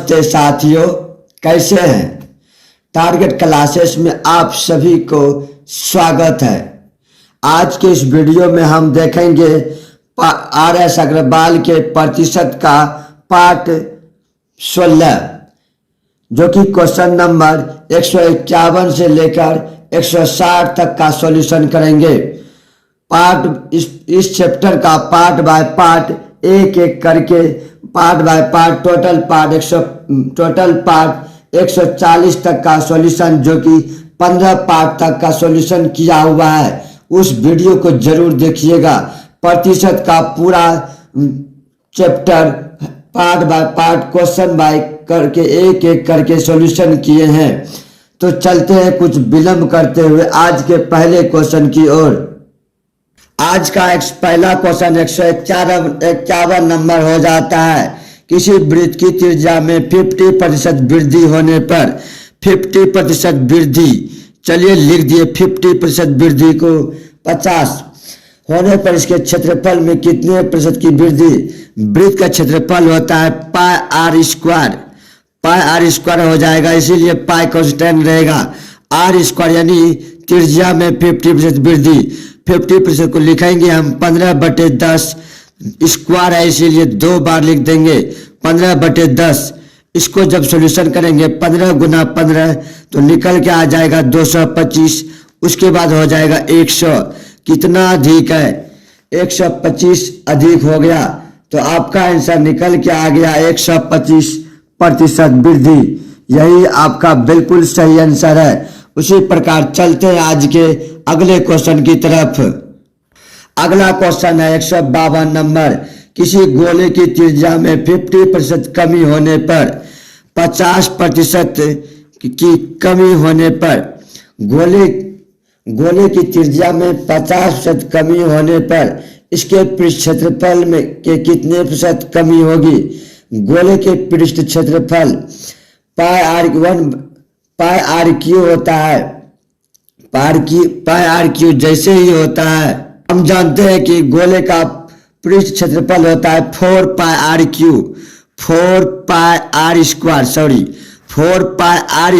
नमस्ते साथियों, कैसे हैं। टारगेट क्लासेस में आप सभी को स्वागत है। आज के इस वीडियो में हम देखेंगे RS अग्रवाल के प्रतिशत का पार्ट 16, जो कि क्वेश्चन नंबर 151 से लेकर 160 तक का सॉल्यूशन करेंगे। इस चैप्टर का पार्ट बाय पार्ट एक एक करके part by part total part 140 तक का सॉल्यूशन, जो कि 15 पार्ट तक का सॉल्यूशन किया हुआ है, उस वीडियो को जरूर देखिएगा। प्रतिशत का पूरा chapter part by part question by करके एक एक करके सॉल्यूशन किए हैं। तो चलते हैं कुछ विलंब करते हुए आज के पहले क्वेश्चन की ओर। आज का पहला क्वेश्चन 151 नंबर हो जाता है। किसी वृत्त की त्रिज्या में 50% वृद्धि होने पर 50% वृद्धि, चलिए लिख दिए 50% वृद्धि को 50 होने पर इसके क्षेत्रफल में कितने प्रतिशत की वृद्धि। वृत्त का क्षेत्रफल होता है पाई आर स्क्वायर हो जाएगा, इसीलिए पाई कांस्टेंट रहेगा। आर स्क्वायर यानी त्रिज्या में 50% वृद्धि। 50% को लिखेंगे हम 15/10 स्क्वायर है, इसीलिए 2 बार लिख देंगे 15/10। इसको जब सॉल्यूशन करेंगे 15 गुना 15 तो निकल के आ जाएगा 225। उसके बाद हो जाएगा 100। कितना अधिक है, 125 अधिक हो गया, तो आपका आंसर निकल के आ गया 125% वृद्धि। यही आपका बिल्कुल सही आंसर है। उसी प्रकार चलते हैं आज के अगले क्वेश्चन की तरफ। अगला क्वेश्चन है 152 नंबर। किसी गोले की त्रिज्या में 50% कमी होने पर 50% की कमी होने पर गोले की त्रिज्या में 50% कमी होने पर इसके पृष्ठ क्षेत्रफल में के कितने प्रतिशत कमी होगी। गोले के पृष्ठ क्षेत्रफल पाई आर क्यू होता है। पाई आर क्यू जैसे ही होता है, हम जानते हैं कि गोले का पृष्ठ क्षेत्रफल होता है 4 pi R cube, 4 pi R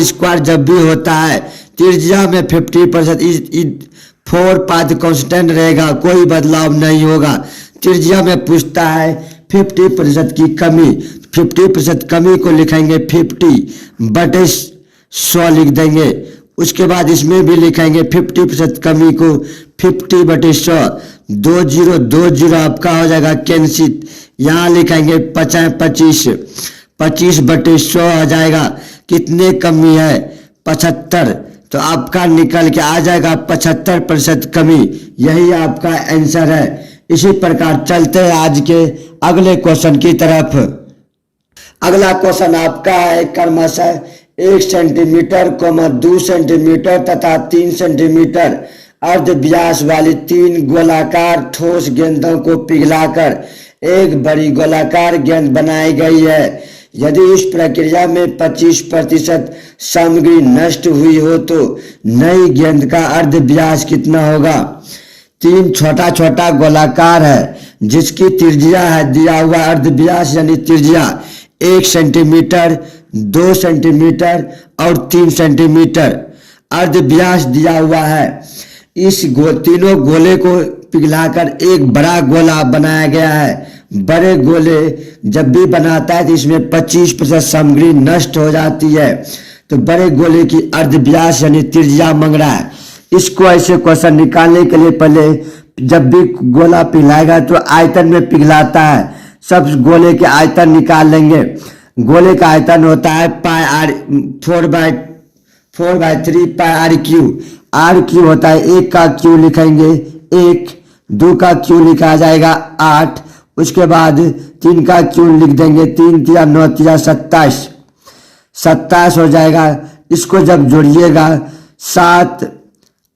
square जब भी होता है त्रिज्या में 50%, 4 पाई कांस्टेंट रहेगा, कोई बदलाव नहीं होगा। त्रिज्या में पूछता है 50% की कमी, 50% कमी को लिखेंगे 50/100 लिख देंगे। उसके बाद इसमें भी लिखेंगे 50% कमी को 50/100, 20 आपका हो जाएगा कैंसिल। यहाँ लिखेंगे 25/100 हो जाएगा। कितने कमी है, 75, तो आपका निकल के आ जाएगा 75% कमी। यही आपका आंसर है। इसी प्रकार चलते हैं आज के अगले क्वेश्चन की तरफ। अगला क्वेश्चन आपका है क्रमशः 1 सेंटीमीटर, 2 सेंटीमीटर तथा 3 सेंटीमीटर अर्ध व्यास वाली 3 गोलाकार ठोस गेंदों को पिघलाकर एक बड़ी गोलाकार गेंद बनाई गई है। यदि इस प्रक्रिया में 25% सामग्री नष्ट हुई हो तो नई गेंद का अर्ध व्यास कितना होगा। 3 छोटा छोटा गोलाकार है जिसकी त्रिज्या है, दिया हुआ अर्ध व्यास यानी त्रिज्या 1 सेंटीमीटर, 2 सेंटीमीटर और 3 सेंटीमीटर अर्ध व्यास दिया हुआ है। इस तीनों गोले को पिघलाकर एक बड़ा गोला बनाया गया है। बड़े गोले जब भी बनाता है तो इसमें 25% सामग्री नष्ट हो जाती है, तो बड़े गोले की अर्ध व्यास यानी त्रिज्या मांग रहा है। इसको ऐसे क्वेश्चन निकालने के लिए पहले जब भी गोला पिघलाएगा तो आयतन में पिघलाता है, सब गोले के आयतन निकाल लेंगे। गोले का आयतन होता है pi R 4/3 pi R cube. R cube होता है 1 का क्यू लिखेंगे 1, 2 का क्यू लिखा जाएगा 8, उसके बाद 3 का क्यू लिख देंगे 3 × 9 = 27 हो जाएगा। इसको जब जोड़िएगा 7,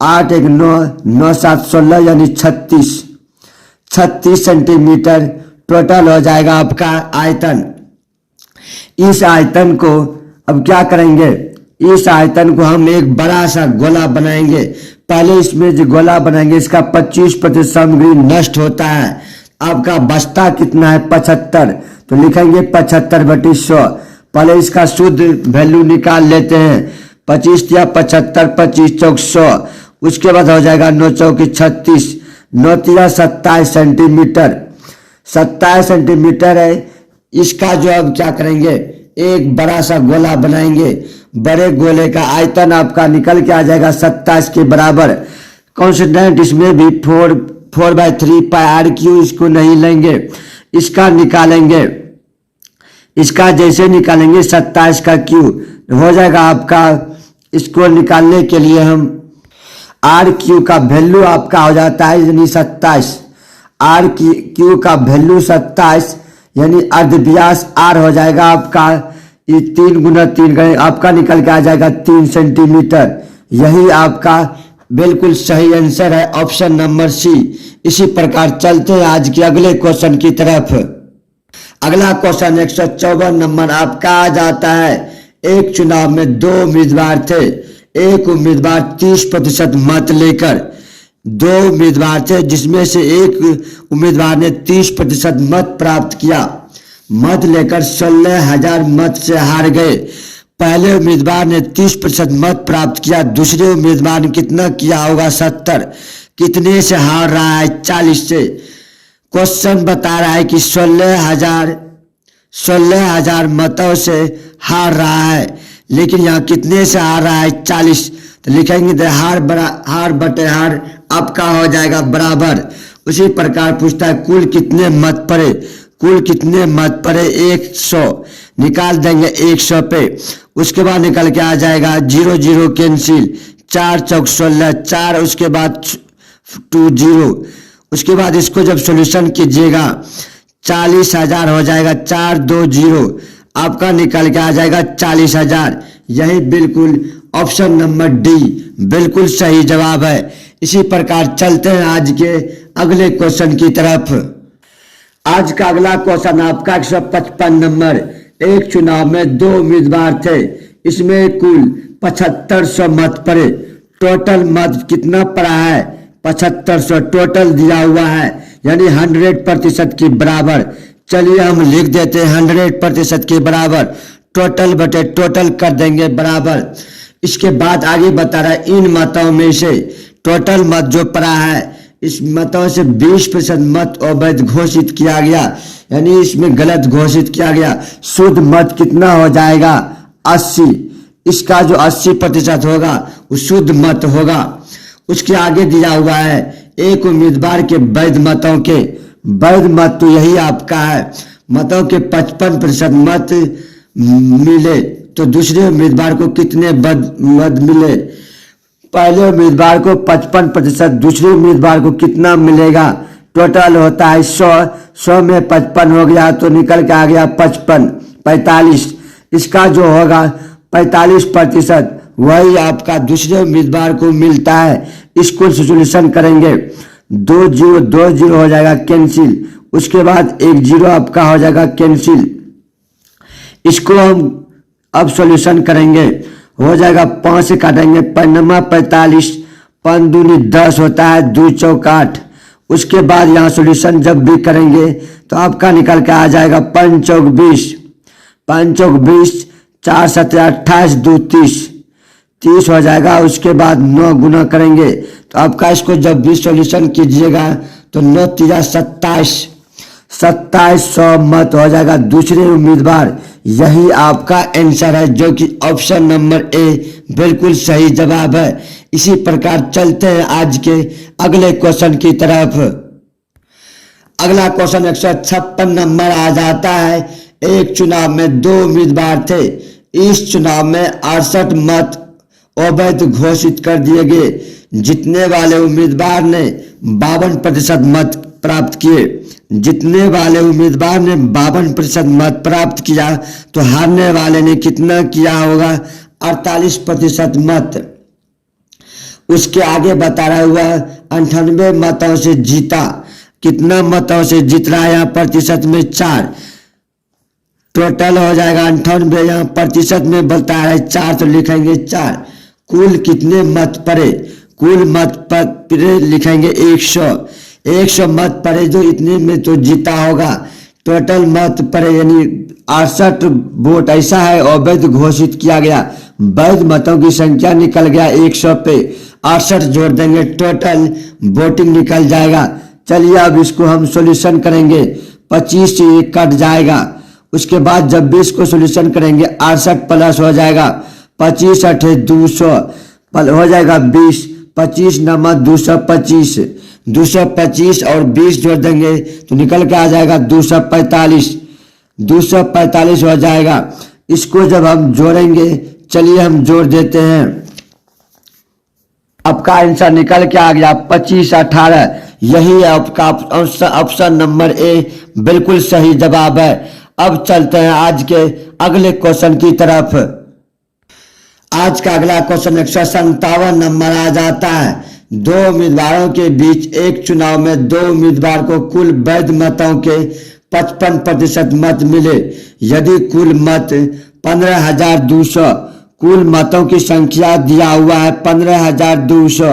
8, 1, 9, 9, 7, 16 यानी 36 सेंटीमीटर टोटल हो जाएगा आपका आयतन। इस आयतन को अब क्या करेंगे, इस आयतन को हम एक बड़ा सा गोला बनाएंगे। पहले इसमें जो गोला बनाएंगे इसका 25% सामग्री नष्ट होता है। आपका बचता कितना है 75, तो लिखेंगे 75/100। पहले इसका शुद्ध वैल्यू निकाल लेते हैं। 25 या 75, 25 चौक 100, उसके बाद हो जाएगा 9 चौकी 36, 9 तिया 27 सेंटीमीटर, 27 सेंटीमीटर है। इसका जो अब क्या करेंगे, एक बड़ा सा गोला बनाएंगे। बड़े गोले का आयतन आपका निकल के आ जाएगा 27 के बराबर। कॉन्स्टेंट इसमें भी 4/3 पाई आर क्यू, इसको नहीं लेंगे, इसका निकालेंगे। इसका जैसे निकालेंगे 27 का क्यू हो जाएगा आपका। इसको निकालने के लिए हम आर क्यू का वैल्यू आपका हो जाता है यानी 27, आर क्यू का वैल्यू 27 यानी अर्धव्यास आर हो जाएगा आपका। ये 3 गुना 3 करें आपका निकल के आ जाएगा 3 सेंटीमीटर। यही आपका बिल्कुल सही आंसर है, ऑप्शन नंबर सी। इसी प्रकार चलते हैं आज के अगले क्वेश्चन की तरफ। अगला क्वेश्चन 154 नंबर आपका आ जाता है। एक चुनाव में 2 उम्मीदवार थे। एक उम्मीदवार 30% मत लेकर, 2 उम्मीदवार थे जिसमें से एक उम्मीदवार ने 30% मत प्राप्त किया। मत लेकर 16,000 मत से हार गए। पहले उम्मीदवार ने 30% मत प्राप्त किया, दूसरे उम्मीदवार ने कितना किया होगा 70। कितने से हार रहा है, 40 से। क्वेश्चन बता रहा है कि 16,000 मतों से हार रहा है, लेकिन यहाँ कितने से हार रहा है, 40। तो लिखेंगे हार बटे हार आपका हो जाएगा बराबर। उसी प्रकार पूछता है कुल कितने मत पड़े, कुल कितने मत पड़े 100, निकाल देंगे 100 पे। उसके बाद निकल के आ जाएगा 0 0 कैंसिल, 4 चौक 16, 4 उसके बाद 2 0। उसके बाद इसको जब सॉल्यूशन कीजिएगा 40,000 हो जाएगा, 4 2 0 आपका निकल के आ जाएगा 40,000। यही बिल्कुल ऑप्शन नंबर डी बिल्कुल सही जवाब है। इसी प्रकार चलते हैं आज के अगले क्वेश्चन की तरफ। आज का अगला क्वेश्चन आपका 155 नंबर। एक चुनाव में 2 उम्मीदवार थे, इसमें कुल 7500 मत पड़े। टोटल मत कितना पड़ा है, 7500 टोटल दिया हुआ है, यानी 100% के बराबर। चलिए हम लिख देते हैं 100% के बराबर। टोटल बटे टोटल कर देंगे बराबर। इसके बाद आगे बता रहा है इन मतों में से टोटल मत जो पड़ा है, इस मतों से 20% मत अवैध घोषित किया गया, यानी इसमें गलत घोषित किया गया। शुद्ध मत कितना हो जाएगा, 80। इसका जो 80% होगा वो शुद्ध मत होगा। उसके आगे दिया हुआ है एक उम्मीदवार के वैध मतों के, वैध मत तो यही आपका है, मतों के 55% मत मिले, तो दूसरे उम्मीदवार को कितने मत मिले। पहले उम्मीदवार को 55%, दूसरे उम्मीदवार को कितना मिलेगा, टोटल होता है 100 में 55 हो गया तो निकल के आ गया 45। इसका जो होगा 45% वही आपका दूसरे उम्मीदवार को मिलता है। इसको सॉल्यूशन करेंगे 2 0 हो जाएगा कैंसिल, उसके बाद 1 0 आपका हो जाएगा कैंसिल। इसको हम अब सॉल्यूशन करेंगे, हो जाएगा 5 से काटेंगे 5 45, 5 दूनी 10 होता है, 2 चौक 8। उसके बाद यहाँ सॉल्यूशन जब भी करेंगे तो आपका निकल के आ जाएगा 5 चौक 20, 5 चौक 20, 4 7 28, 2 30 हो जाएगा। उसके बाद 9 गुना करेंगे तो आपका इसको जब भी सॉल्यूशन कीजिएगा तो 9 3 27, 2700 मत हो जाएगा दूसरे उम्मीदवार। यही आपका आंसर है, जो कि ऑप्शन नंबर ए बिल्कुल सही जवाब है। इसी प्रकार चलते हैं आज के अगले क्वेश्चन की तरफ। अगला क्वेश्चन 156 नंबर आ जाता है। एक चुनाव में 2 उम्मीदवार थे, इस चुनाव में 68 मत अवैध घोषित कर दिए गए। जीतने वाले उम्मीदवार ने 52% मत प्राप्त किए। जीतने वाले उम्मीदवार ने 52% मत प्राप्त किया तो हारने वाले ने कितना किया होगा, 48% मत। उसके आगे बता रहा हुआ 98 मतों से जीता। कितना मतों से जीत रहा है, यहाँ प्रतिशत में 4, टोटल हो जाएगा 98, यहाँ प्रतिशत में बता रहा है 4 तो लिखेंगे 4। कुल कितने मत पड़े, कुल मत पड़े लिखेंगे 100 मत पड़े जो इतने में तो जीता होगा। टोटल मत पड़े यानी 68 वोट ऐसा है अवैध घोषित किया गया। वैध मतों की संख्या निकल गया 100 पे 68 जोड़ देंगे, टोटल वोटिंग निकल जाएगा। चलिए अब इसको हम सॉल्यूशन करेंगे। 25 से ये कट जाएगा। उसके बाद जब भी इसको सॉल्यूशन करेंगे 68 प्लस हो जाएगा 25 अठे 200 हो जाएगा 20, 25 नंबर 225, 225 और 20 जोड़ देंगे तो निकल के आ जाएगा 245, 245 हो जाएगा। इसको जब हम जोड़ेंगे, चलिए हम जोड़ देते हैं। आपका आंसर निकल के आ गया 25 18। यही है आपका ऑप्शन नंबर ए बिल्कुल सही जवाब है। अब चलते हैं आज के अगले क्वेश्चन की तरफ। आज का अगला क्वेश्चन 157 नंबर आ जाता है। दो उम्मीदवारों के बीच एक चुनाव में दो उम्मीदवार को कुल वैध मतों के 55% मत मिले। यदि कुल मत 15,200, कुल मतों की संख्या दिया हुआ है 15,200,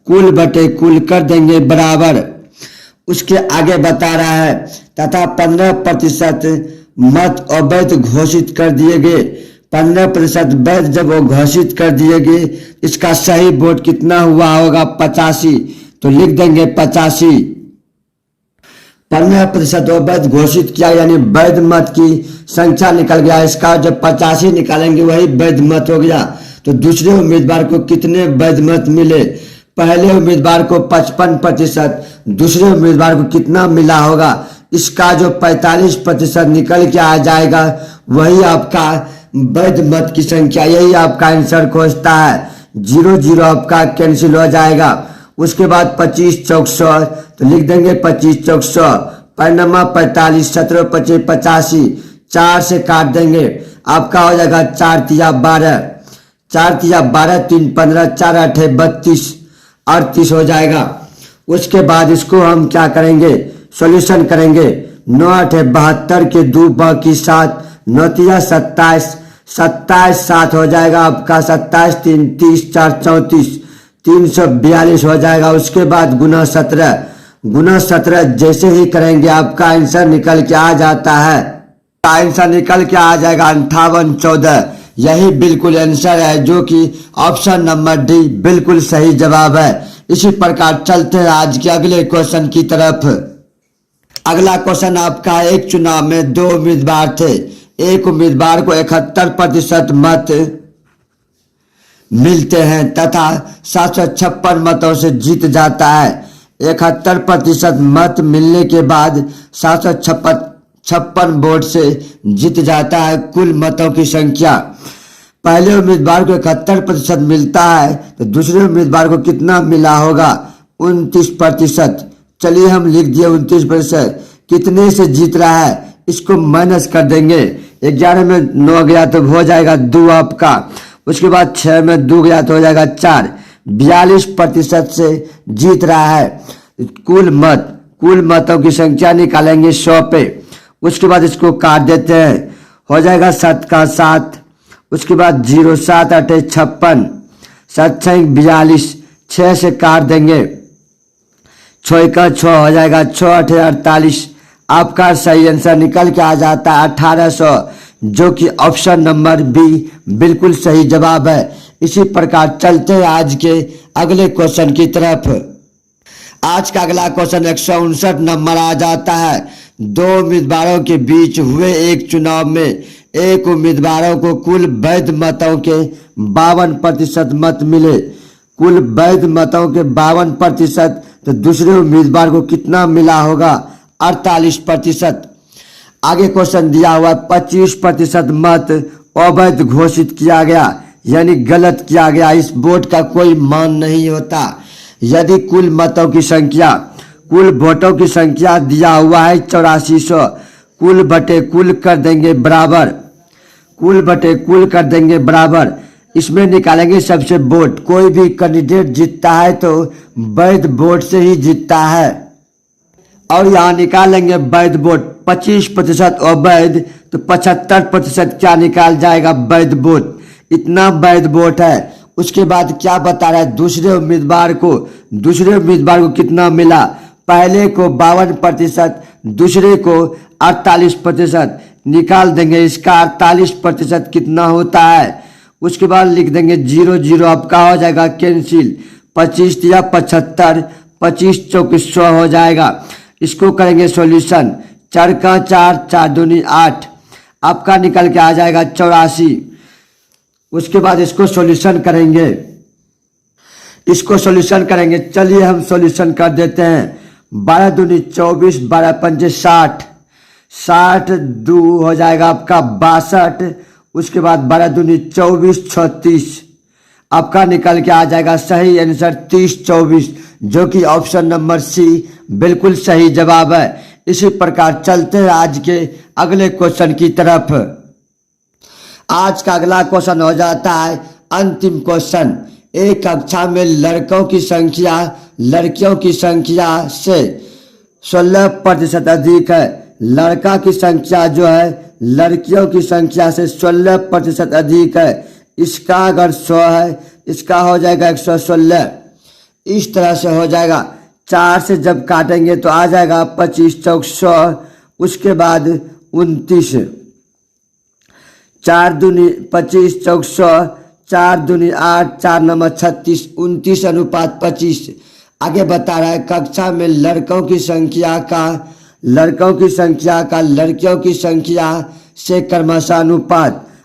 कुल बटे कुल कर देंगे बराबर। उसके आगे बता रहा है तथा 15% मत अवैध घोषित कर दिए गए। 15% वैध जब वो घोषित कर दिए गए, इसका सही वोट कितना हुआ होगा 85, तो लिख देंगे 85। 15% अवैध घोषित किया यानी वैध मत की संख्या निकल गया। इसका जब 85 निकालेंगे वही वैध मत हो गया। तो दूसरे उम्मीदवार को कितने वैध मत मिले? पहले उम्मीदवार को 55%, दूसरे उम्मीदवार को कितना मिला होगा? इसका जो 45% निकल के आ जाएगा वही आपका वैध मत की संख्या, यही आपका आंसर खोजता है। 0 आपका कैंसिल हो जाएगा। उसके बाद 25 चौक 100 तो लिख देंगे 25 चौक 100, परिणाम 45, 17 25 85, 4 से काट देंगे आपका हो जाएगा 4 तिया 12, 4 तिया 12, 3 15, 4 8 32, 38 हो जाएगा। उसके बाद इसको हम क्या करेंगे? सॉल्यूशन करेंगे। 9 8 72 के 2 बाकी 7, 9 तिया 27, 27 7 हो जाएगा आपका 27 3 30 4 34, 342 हो जाएगा। उसके बाद गुना 17 जैसे ही करेंगे आपका आंसर निकल के आ जाता है। आंसर निकल के आ जाएगा 58 14। यही बिल्कुल आंसर है जो कि ऑप्शन नंबर डी बिल्कुल सही जवाब है। इसी प्रकार चलते हैं आज के अगले क्वेश्चन की तरफ। अगला क्वेश्चन आपका, एक चुनाव में दो उम्मीदवार थे। एक उम्मीदवार को 71% मत मिलते हैं तथा 756 मतों से जीत जाता है। 71% मत मिलने के बाद 756 वोट से जीत जाता है। कुल मतों की संख्या, पहले उम्मीदवार को 71% मिलता है तो दूसरे उम्मीदवार को कितना मिला होगा? 29%। चलिए हम लिख दिए 29%। कितने से जीत रहा है इसको माइनस कर देंगे। 11 में 9 गया तो हो जाएगा 2 आपका। उसके बाद 6 में 2 गया तो हो जाएगा 4। 42% से जीत रहा है। कुल मतों की संख्या निकालेंगे 100 पे। उसके बाद इसको काट देते हैं, हो जाएगा 7 का 7। उसके बाद 0 7 8 56, 7 6 42, 6 से काट देंगे 6 का 6 हो जाएगा 6 8 48। आपका सही आंसर निकल के आ जाता है 1800, जो कि ऑप्शन नंबर बी बिल्कुल सही जवाब है। इसी प्रकार चलते हैं आज के अगले क्वेश्चन की तरफ। आज का अगला क्वेश्चन 159 नंबर आ जाता है। दो उम्मीदवारों के बीच हुए एक चुनाव में एक उम्मीदवारों को कुल वैध मतों के 52% मत मिले। कुल वैध मतों के 52%, तो दूसरे उम्मीदवार को कितना मिला होगा? 48%। आगे क्वेश्चन दिया हुआ 25% मत अवैध घोषित किया गया यानी गलत किया गया। इस वोट का कोई मान नहीं होता। यदि कुल मतों की संख्या, कुल वोटों की संख्या दिया हुआ है 8400, कुल बटे कुल कर देंगे बराबर, कुल बटे कुल कर देंगे बराबर। इसमें निकालेंगे सबसे वोट। कोई भी कैंडिडेट जीतता है तो वैध वोट से ही जीतता है। और यहाँ निकालेंगे वैध वोट। 25% अवैध तो 75% क्या निकाल जाएगा? वैध वोट। इतना वैध वोट है। उसके बाद क्या बता रहा है? दूसरे उम्मीदवार को कितना मिला? पहले को 52%, दूसरे को 48%। निकाल देंगे इसका 48% कितना होता है। उसके बाद लिख देंगे 0 0, आपका हो जाएगा कैंसिल। 25 या 75, 25 चौक 100 हो जाएगा। इसको करेंगे सॉल्यूशन। 4 का 4, 4 दूनी 8, आपका निकल के आ जाएगा 84। उसके बाद इसको सॉल्यूशन करेंगे, चलिए हम सॉल्यूशन कर देते हैं। 12 दूनी 24, 12 पंजे 60, 60 2 हो जाएगा आपका 62। उसके बाद 12 दूनी 24, 36, आपका निकल के आ जाएगा सही आंसर 30 24, जो कि ऑप्शन नंबर सी बिल्कुल सही जवाब है। इसी प्रकार चलते हैं आज के अगले क्वेश्चन की तरफ। आज का अगला क्वेश्चन हो जाता है अंतिम क्वेश्चन। एक कक्षा में लड़कों की संख्या लड़कियों की संख्या से 16% अधिक है। लड़का की संख्या जो है लड़कियों की संख्या से 16% अधिक है। इसका अगर 100 है, इसका हो जाएगा 116। इस तरह से हो जाएगा। 4 से जब काटेंगे तो आ जाएगा 25 चौक 100। उसके बाद 29, 4 दूनी 25 चौक 100, 4 दूनी 8, 4 नंबर 36, 29 अनुपात 25। आगे बता रहा है कक्षा में लड़कों की संख्या का लड़कियों की संख्या से क्रमशः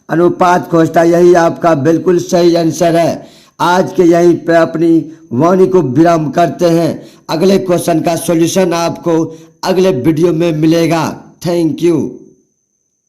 अनुपात खोजता। यही आपका बिल्कुल सही आंसर है। आज के यहीं पे अपनी वाणी को विराम करते हैं। अगले क्वेश्चन का सॉल्यूशन आपको अगले वीडियो में मिलेगा। Thank you.